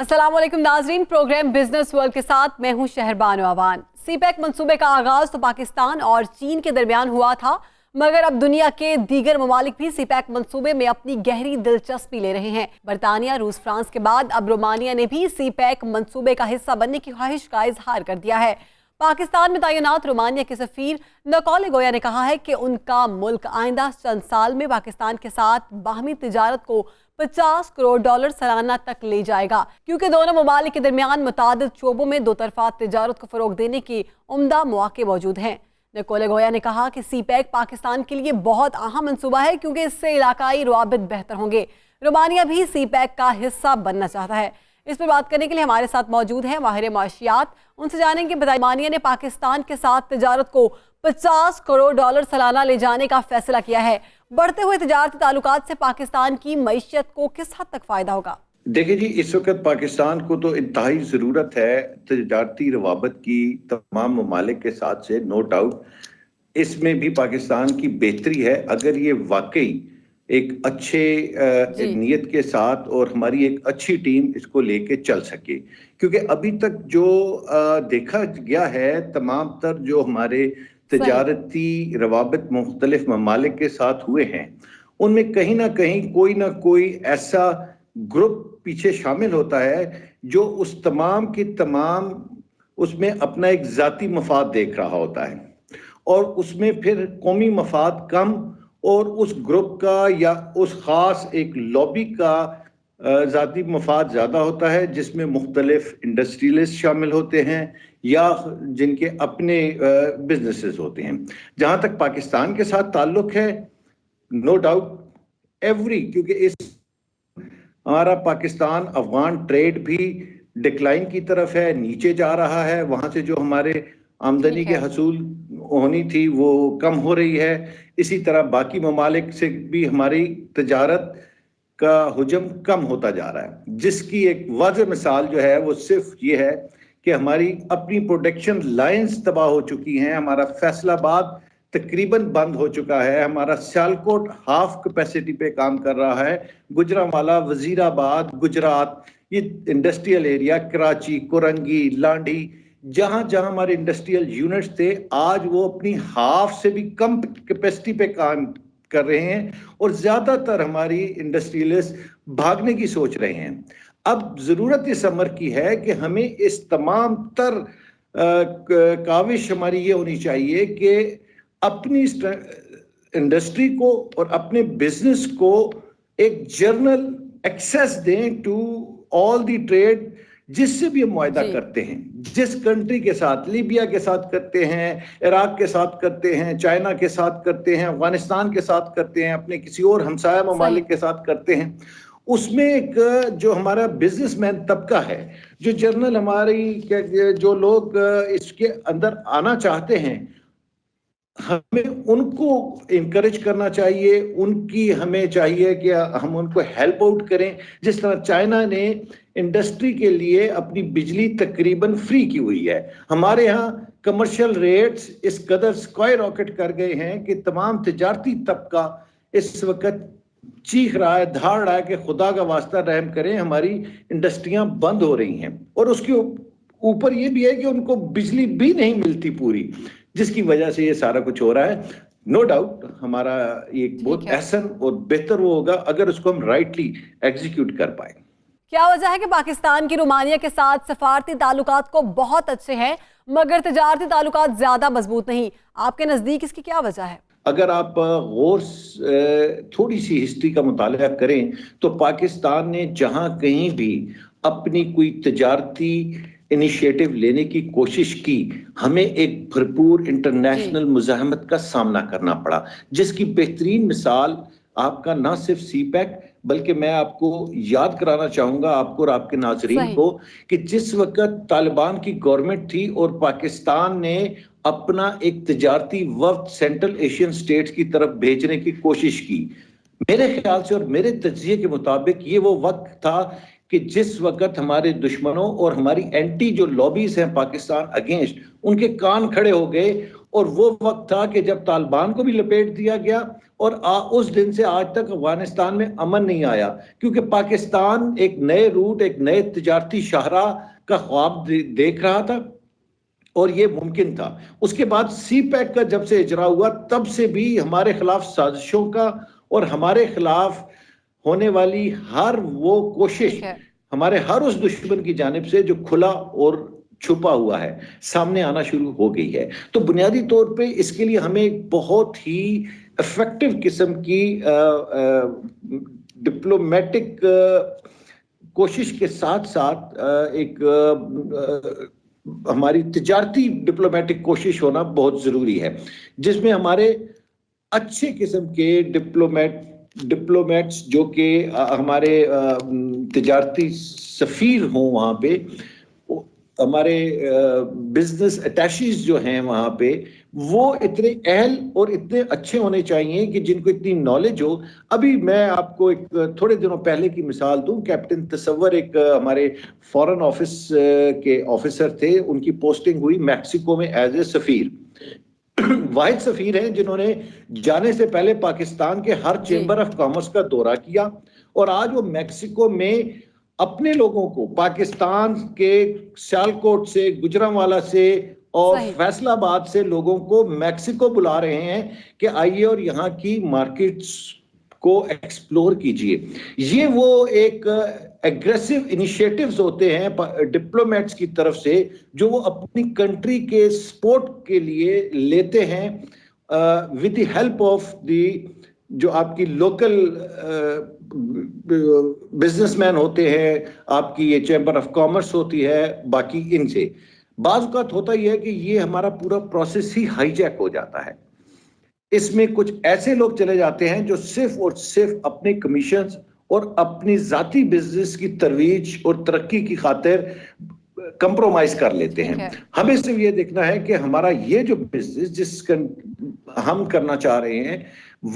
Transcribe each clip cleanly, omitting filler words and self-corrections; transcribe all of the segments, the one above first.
अस्सलाम वालेकुम नाजरीन, प्रोग्राम बिजनेस वर्ल्ड के साथ मैं हूं शहरबानो अवान। सीपैक मंसूबे का आगाज तो पाकिस्तान और चीन के दरमियान हुआ था, मगर अब दुनिया के दीगर ममालिक भी सीपैक मंसूबे में अपनी गहरी दिलचस्पी ले रहे हैं। बरतानिया, रूस, फ्रांस के बाद अब रोमानिया ने भी सीपैक मंसूबे का हिस्सा बनने की ख्वाहिश का इजहार कर दिया है। पाकिस्तान में तैनात रोमानिया के सफीर नकोले गोया ने कहा है कि उनका मुल्क आइंदा चंद साल में पाकिस्तान के साथ बाहमी तिजारत को $50 करोड़ सालाना तक ले जाएगा, क्योंकि दोनों ममालिक के दरमियान मुतादिद शोबों में दो तरफा तिजारत को फरोग देने की उम्दा मौके मौजूद हैं। नकोले गोया ने कहा कि सीपैक पाकिस्तान के लिए बहुत अहम मंसूबा है, क्योंकि इससे इलाकाई रवाबित बेहतर होंगे। रोमानिया भी सीपैक का हिस्सा बनना चाहता है। इस पर बात करने के लिए हमारे साथ मौजूद हैं माहिर माशियात। उनसे जानेंगे रोमानिया ने पाकिस्तान के साथ तिजारत को $50 करोड़ सालाना ले जाने का फैसला किया है। बढ़ते हुए तिजारती ताल्लुकात से पाकिस्तान की मईशत को किस हद तक फायदा होगा? देखिए जी, इस वक्त पाकिस्तान को तो इंतहाई ज़रूरत है तिजारती रवाबत की तमाम ममालिक के साथ से, नो डाउट। इसमें भी पाकिस्तान की बेहतरी है अगर ये वाकई एक अच्छे नीयत के साथ और हमारी एक अच्छी टीम इसको लेके चल सके, क्योंकि अभी तक जो देखा गया है तमाम तर जो हमारे तिजारती रवाबित मुख्तलिफ ममालिक के साथ हुए हैं, उनमें कहीं ना कोई ऐसा ग्रुप पीछे शामिल होता है जो उस तमाम की तमाम उसमें अपना एक ज़ाती मफाद देख रहा होता है, और उसमें फिर कौमी मफाद कम और उस ग्रुप का या उस ख़ास एक लॉबी का ज़ाती मफाद ज़्यादा होता है, जिसमें मुख्तलिफ इंडस्ट्रियलिस्ट शामिल होते हैं या जिनके अपने बिजनेसेस होते हैं। जहाँ तक पाकिस्तान के साथ ताल्लुक़ है, नो डाउट क्योंकि इस हमारा पाकिस्तान अफगान ट्रेड भी डिक्लाइन की तरफ है, नीचे जा रहा है। वहाँ से जो हमारे आमदनी के हसूल होनी थी वो कम हो रही है। इसी तरह बाकी ममालिक से भी हमारी तिजारत का हुजम कम होता जा रहा है, जिसकी एक वाज़ेह मिसाल जो है वो सिर्फ ये है कि हमारी अपनी प्रोडक्शन लाइंस तबाह हो चुकी हैं। हमारा फैसलाबाद तकरीबन बंद हो चुका है, हमारा सियालकोट हाफ कैपेसिटी पे काम कर रहा है, गुजरांवाला, वजीराबाद, गुजरात, ये इंडस्ट्रियल एरिया, कराची, कोरंगी, लांडी, जहां हमारे इंडस्ट्रियल यूनिट्स थे, आज वो अपनी हाफ से भी कम कैपेसिटी पे काम कर रहे हैं और ज्यादातर हमारी इंडस्ट्रियलिस्ट भागने की सोच रहे हैं। अब जरूरत इस अमर की है कि हमें इस तमाम तर काविश हमारी ये होनी चाहिए कि अपनी इंडस्ट्री को और अपने बिजनेस को एक जर्नल एक्सेस दें टू ऑल दी ट्रेड, जिससे भी हम मुआहदा करते हैं, जिस कंट्री के साथ, लीबिया के साथ करते हैं, इराक के साथ करते हैं, चाइना के साथ करते हैं, अफगानिस्तान के साथ करते हैं, अपने किसी और हमसाया ममालिक के साथ करते हैं, उसमें एक जो हमारा बिजनेसमैन तबका है, जो जर्नल हमारी जो लोग इसके अंदर आना चाहते हैं, हमें उनको इनकरेज करना चाहिए। हमें चाहिए कि हम उनको हेल्प आउट करें। जिस तरह चाइना ने इंडस्ट्री के लिए अपनी बिजली तकरीबन फ्री की हुई है, हमारे यहाँ कमर्शियल रेट्स इस कदर स्काई रॉकेट कर गए हैं कि तमाम तिजारती तबका इस वक्त चीख रहा है, धाड़ रहा है कि खुदा का वास्ता रहम करें, हमारी इंडस्ट्रियां बंद हो रही हैं। और उसके ऊपर ये भी है कि उनको बिजली भी नहीं मिलती पूरी, जिसकी वजह से ये सारा कुछ हो रहा है। नो डाउट हमारा ये बहुत एहसन और बेहतर वो होगा अगर उसको हम राइटली एग्जीक्यूट कर पाए। क्या वजह है कि पाकिस्तान की रोमानिया के साथ सफारती ताल्लुकात को बहुत अच्छे हैं, मगर तिजारती ताल्लुकात ज्यादा मजबूत नहीं? आपके नजदीक इसकी क्या वजह है? अगर आप गौर थोड़ी सी हिस्ट्री का मुताला करें तो पाकिस्तान ने जहां कहीं भी अपनी कोई तिजारती इनिशिएटिव लेने की कोशिश की, हमें एक भरपूर इंटरनेशनल मुज़ाहमत का सामना करना पड़ा, जिसकी बेहतरीन मिसाल आपका ना सिर्फ सीपैक बल्कि मैं आपको याद कराना चाहूंगा आपको और आपके नाजरीन को कि जिस वक्त तालिबान की गवर्नमेंट थी और पाकिस्तान ने अपना एक तिजारती वफ्द सेंट्रल एशियन स्टेट्स की तरफ भेजने की कोशिश की, मेरे ख्याल से और मेरे तज्जिए के मुताबिक ये वो वक्त था कि जिस वक्त हमारे दुश्मनों और हमारी एंटी जो लॉबीज हैं पाकिस्तान अगेंस्ट, उनके कान खड़े हो गए اور وہ وقت تھا کہ جب طالبان کو بھی لپیٹ دیا گیا اور اس دن سے آج تک افغانستان میں امن نہیں آیا، کیونکہ پاکستان ایک نئے روٹ، ایک نئے تجارتی شاہراہ کا خواب دیکھ رہا تھا اور یہ ممکن تھا۔ اس کے بعد سی پیک کا جب سے اجرا ہوا تب سے بھی ہمارے خلاف سازشوں کا اور ہمارے خلاف ہونے والی ہر وہ کوشش ہمارے ہر اس دشمن کی جانب سے جو کھلا اور چھپا ہوا ہے سامنے آنا شروع ہو گئی ہے۔ تو بنیادی طور پہ اس کے لیے ہمیں ایک بہت ہی افیکٹو قسم کی ڈپلومیٹک کوشش کے ساتھ ساتھ ایک ہماری تجارتی ڈپلومیٹک کوشش ہونا بہت ضروری ہے، جس میں ہمارے اچھے قسم کے ڈپلومیٹس جو کہ ہمارے تجارتی سفیر ہوں وہاں پہ، ہمارے بزنس اٹیشیز جو ہیں وہاں پہ، وہ اتنے اہل اور اتنے اچھے ہونے چاہیے کہ جن کو اتنی نالج ہو۔ ابھی میں آپ کو ایک تھوڑے دنوں پہلے کی مثال دوں، کیپٹن تصور ایک ہمارے فورن آفس کے آفیسر تھے، ان کی پوسٹنگ ہوئی میکسیکو میں ایز اے سفیر۔ واحد سفیر ہیں جنہوں نے جانے سے پہلے پاکستان کے ہر چیمبر آف کامرس کا دورہ کیا، اور آج وہ میکسیکو میں اپنے لوگوں کو پاکستان کے سیالکوٹ سے، گجرانوالہ سے اور فیصل آباد سے لوگوں کو میکسیکو بلا رہے ہیں کہ آئیے اور یہاں کی مارکیٹس کو ایکسپلور کیجئے۔ یہ وہ ایک ایگریسو انیشیٹیوز ہوتے ہیں ڈپلومیٹس کی طرف سے جو وہ اپنی کنٹری کے سپورٹ کے لیے لیتے ہیں with the help of the جو آپ کی لوکل بزنس مین ہوتے ہیں، آپ کی یہ چیمبر آف کامرس ہوتی ہے، باقی ان سے بعض اوقات ہوتا ہی ہے کہ یہ ہمارا پورا پروسیس ہی ہائی جیک ہو جاتا ہے۔ اس میں کچھ ایسے لوگ چلے جاتے ہیں جو صرف اور صرف اپنے کمیشنز اور اپنی ذاتی بزنس کی ترویج اور ترقی کی خاطر کمپرومائز کر لیتے ہیں۔ ہمیں صرف یہ دیکھنا ہے کہ ہمارا یہ جو بزنس جس ہم کرنا چاہ رہے ہیں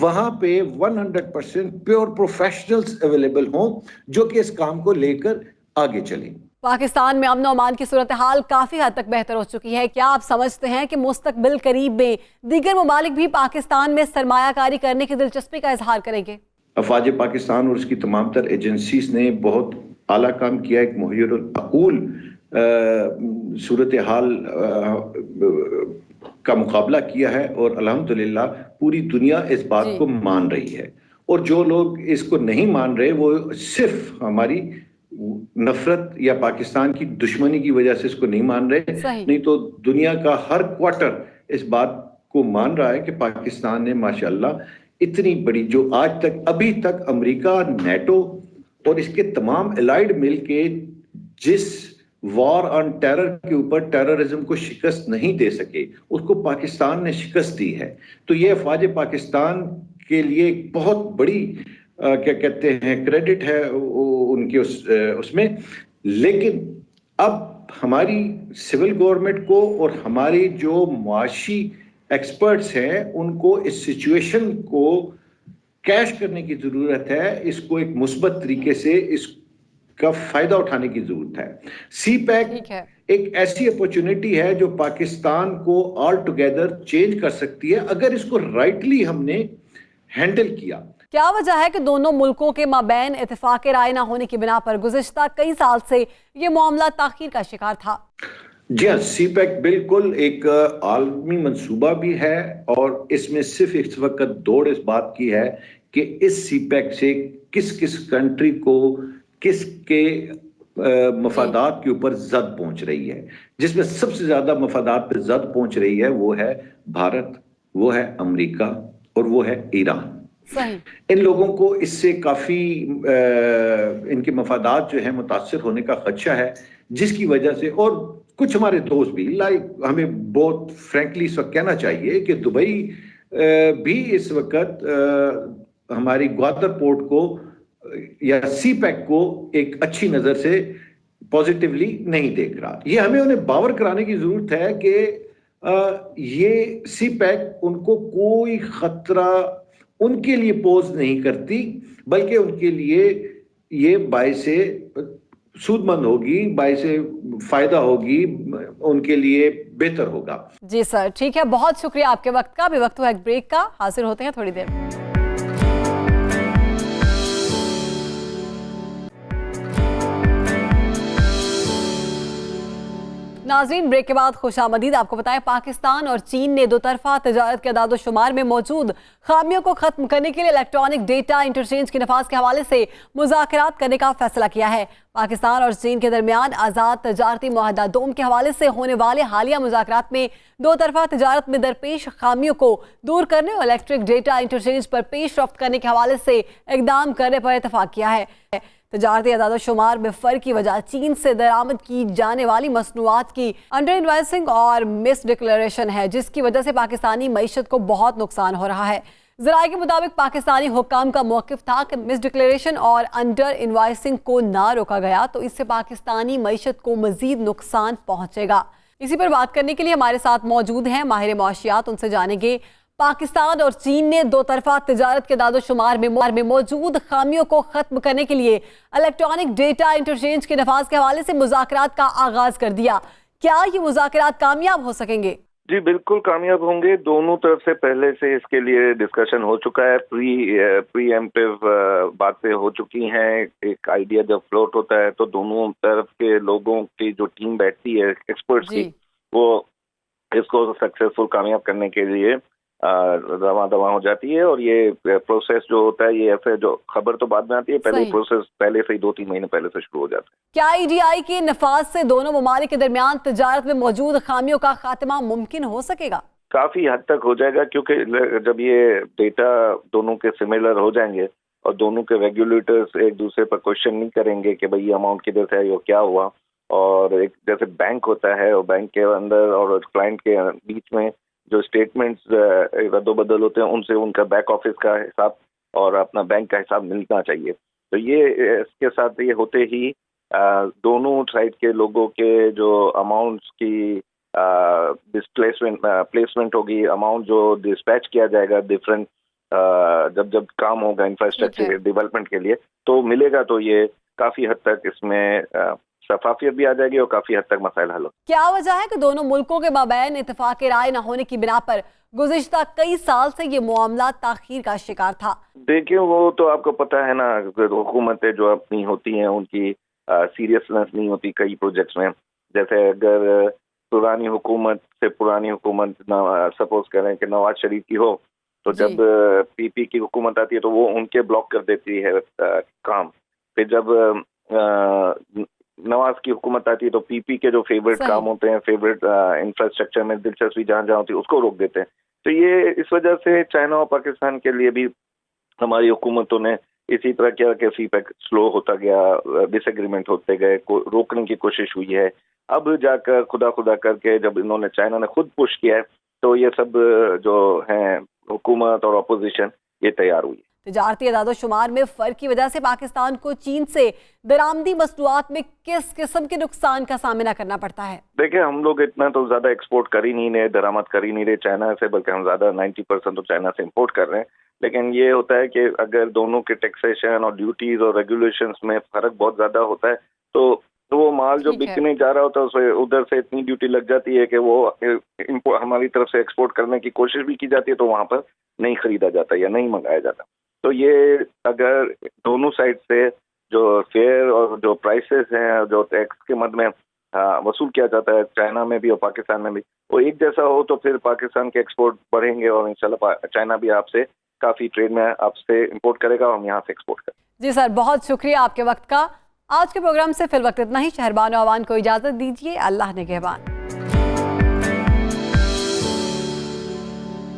وہاں پہ 100% پیور پروفیشنلز اویلیبل ہوں جو کہ اس کام کو لے کر آگے چلیں۔ پاکستان میں امن و امان کی صورتحال کافی حد تک بہتر ہو چکی ہے، کیا آپ سمجھتے ہیں کہ مستقبل قریب میں دیگر ممالک بھی پاکستان میں سرمایہ کاری کرنے کی دلچسپی کا اظہار کریں گے؟ افواج پاکستان اور اس کی تمام تر ایجنسیز نے بہت اعلیٰ کام کیا، ایک محیر العقول صورتحال کا مقابلہ کیا ہے، اور الحمدللہ پوری دنیا اس بات کو مان رہی ہے، اور جو لوگ اس کو نہیں مان رہے وہ صرف ہماری نفرت یا پاکستان کی دشمنی کی وجہ سے اس کو نہیں مان رہے، نہیں تو دنیا کا ہر کوارٹر اس بات کو مان رہا ہے کہ پاکستان نے ماشاءاللہ اتنی بڑی، جو آج تک ابھی تک امریکہ، نیٹو اور اس کے تمام الائیڈ مل کے جس وار آن ٹیرر کے اوپر ٹیررزم کو شکست نہیں دے سکے اس کو پاکستان نے شکست دی ہے۔ تو یہ افواج پاکستان کے لیے ایک بہت بڑی کیا کہتے ہیں کریڈٹ ہے ان کے اس میں، لیکن اب ہماری سول گورنمنٹ کو اور ہماری جو معاشی ایکسپرٹس ہیں ان کو اس سچویشن کو کیش کرنے کی ضرورت ہے، اس کو ایک مثبت طریقے سے اس کا فائدہ اٹھانے کی ضرورت ہے۔ سی پیک ایک ایسی اپورچونٹی ہے جو پاکستان کو آل ٹوگیدر چینج کر سکتی ہے اگر اس کو رائٹلی ہم نے ہینڈل کیا۔ کیا وجہ ہے کہ دونوں ملکوں کے مابین اتفاق رائے نہ ہونے کی بنا پر گزشتہ کئی سال سے یہ معاملہ تاخیر کا شکار تھا؟ جی ہاں، سی پیک بالکل ایک عالمی منصوبہ بھی ہے، اور اس میں صرف اس وقت دوڑ اس بات کی ہے کہ اس سی پیک سے کس کس کنٹری کو کس کے مفادات کے اوپر زد پہنچ رہی ہے۔ جس میں سب سے زیادہ مفادات پہ زد پہنچ رہی ہے وہ ہے بھارت، وہ ہے امریکہ اور وہ ہے ایران۔ ان لوگوں کو اس سے کافی ان کے مفادات جو ہیں متاثر ہونے کا خدشہ ہے، جس کی وجہ سے، اور کچھ ہمارے دوست بھی ہمیں بہت فرینکلی اس وقت کہنا چاہیے کہ دبئی بھی اس وقت ہماری گوادر پورٹ کو یا سی پیک کو ایک اچھی نظر سے پوزیٹیولی نہیں دیکھ رہا۔ یہ ہمیں انہیں باور کرانے کی ضرورت ہے کہ یہ سی پیک ان کو کوئی خطرہ ان کے لیے پوز نہیں کرتی، بلکہ ان کے لیے یہ باعث सूदमंद होगी, बाइसे फायदा होगी, उनके लिए बेहतर होगा। जी सर, ठीक है, बहुत शुक्रिया आपके वक्त का। अभी वक्त हुआ एक ब्रेक का, हाजिर होते हैं थोड़ी देर में। नाज़रीन, ब्रेक के बाद खुशामदीद। आपको बताएं, पाकिस्तान और चीन ने दो तरफा तजारत के अदाद शुमार में मौजूद खामियों को खत्म करने के लिए इलेक्ट्रॉनिक डेटा इंटरचेंज के नफाज के हवाले से मुज़ाकरात करने का फैसला किया है। पाकिस्तान और चीन के दरमियान आज़ाद तजारती मुआहदा डोम के हवाले से होने वाले हालिया मुज़ाकरात में दो तरफा तजारत में दरपेश खामियों को दूर करने और इलेक्ट्रिक डेटा इंटरचेंज पर पेश रफ्त करने के हवाले से इकदाम करने पर इतफाक किया है। तजारती अदाद शुमार में फ़र्क की वजह चीन से दरामद की जाने वाली मसनूआत की अंडर इन्वाइसिंग और मिस डिक्लेरेशन है, जिसकी वजह से पाकिस्तानी मईशत को बहुत नुकसान हो रहा है। ज़राए के मुताबिक पाकिस्तानी हुक्काम का मौक़िफ़ था कि मिस डिक्लेरेशन और अंडर इन्वाइसिंग को ना रोका गया तो इससे पाकिस्तानी मईशत को मज़ीद नुकसान पहुँचेगा। इसी पर बात करने के लिए हमारे साथ मौजूद हैं माहिर मुआशियात। उनसे जानेंगे पाकिस्तान और चीन ने दो तरफा तजारत के दादो शुमार में मौजूद खामियों को खत्म करने के लिए इलेक्ट्रॉनिक डेटा इंटरचेंज के नफाज के हवाले से मुज़ाकरात का आगाज कर दिया। क्या ये मुज़ाकरात कामयाब हो सकेंगे? जी बिल्कुल कामयाब होंगे। दोनों तरफ से पहले से इसके लिए डिस्कशन हो चुका है, प्रीएम्प्टिव बातें हो चुकी हैं। एक आइडिया जब फ्लोट होता है तो दोनों तरफ के लोगों की जो टीम बैठती है एक्सपर्ट्स की, वो इसको सक्सेसफुल कामयाब करने के लिए रवा दवा हो जाती है। और ये प्रोसेस जो होता है, ये फिर जो खबर तो बाद में आती है, पहले प्रोसेस पहले से ही 2-3 महीने पहले से शुरू हो जाता है। क्या ईडीआई के नफाज से दोनों ममालिक के दरमियान तजारत में मौजूद खामियों का खात्मा मुमकिन हो सकेगा? काफी हद तक हो जाएगा, क्योंकि जब ये डेटा दोनों के सिमिलर हो जाएंगे और दोनों के रेगुलेटर्स एक दूसरे पर क्वेश्चन नहीं करेंगे कि भाई ये अमाउंट किधर से है, क्या हुआ। और एक जैसे बैंक होता है और बैंक के अंदर और क्लाइंट के बीच में जो स्टेटमेंट्स रद्दोबदल होते हैं, उनसे उनका बैक ऑफिस का हिसाब और अपना बैंक का हिसाब मिलना चाहिए। तो ये इसके साथ ये होते ही दोनों साइड के लोगों के जो अमाउंट्स की प्लेसमेंट होगी, अमाउंट जो डिस्पैच किया जाएगा डिफरेंट जब काम होगा इंफ्रास्ट्रक्चर डेवलपमेंट के लिए तो मिलेगा। तो ये काफी हद तक इसमें शफाफियत भी आ जाएगी और काफी हद तक मसाइल हल हो। क्या वजह है कि दोनों मुल्कों के माबैन इत्तेफाक राय न होने की बिना पर गुज़िश्ता कई साल से ये मामला ताखीर का शिकार था? देखिए, वो तो आपको पता है ना, हुकूमतें जो अपनी होती हैं उनकी सीरियसनेस नहीं होती कई प्रोजेक्ट्स में। जैसे अगर पुरानी हुकूमत सपोज करें कि नवाज शरीफ की हो, तो जब पीपी की हुकूमत आती है तो वो उनके ब्लॉक कर देती है काम। फिर जब नवाज की हुकूमत आती है तो पीपी के जो फेवरेट काम होते हैं, फेवरेट इंफ्रास्ट्रक्चर में दिलचस्पी जहाँ होती है, उसको रोक देते हैं। तो ये इस वजह से चाइना और पाकिस्तान के लिए भी हमारी हुकूमतों ने इसी तरह किया कि सीपैक स्लो होता गया, डिसएग्रीमेंट होते गए, रोकने की कोशिश हुई है। अब जाकर खुदा करके जब इन्होंने चाइना ने खुद पुश किया है तो ये सब जो हैं हुकूमत और अपोजिशन ये तैयार हुई। तजारती अदाद शुमार में फ़र्क की वजह से पाकिस्तान को चीन से दरामदी मसनूआत में किस किस्म के नुकसान का सामना करना पड़ता है? देखिए, हम लोग इतना तो ज़्यादा एक्सपोर्ट कर ही नहीं रहे, दरामद कर ही नहीं रहे चाइना से, बल्कि हम ज़्यादा 90% तो चाइना से इम्पोर्ट कर रहे हैं। लेकिन ये होता है कि अगर दोनों के टैक्सेशन और ड्यूटीज़ और रेगुलेशंस में फ़र्क बहुत ज़्यादा होता है तो वो माल जो बिकने जा रहा होता है उसमें उधर से इतनी ड्यूटी लग जाती है कि वो हमारी तरफ से एक्सपोर्ट करने की कोशिश भी की जाती है तो वहाँ पर नहीं खरीदा जाता या नहीं मंगाया जाता। तो ये अगर दोनों साइड से जो फेयर और जो प्राइसेस हैं, जो टैक्स के मद में वसूल किया जाता है चाइना में भी और पाकिस्तान में भी, वो एक जैसा हो तो फिर पाकिस्तान के एक्सपोर्ट बढ़ेंगे और इंशाल्लाह चाइना भी आपसे काफ़ी ट्रेड में आपसे इंपोर्ट करेगा और हम यहाँ से एक्सपोर्ट करेंगे। जी सर, बहुत शुक्रिया आपके वक्त का। आज के प्रोग्राम से फिल वक्त इतना ही। शहरबानो अवान को इजाज़त दीजिए। अल्लाह निगहबान।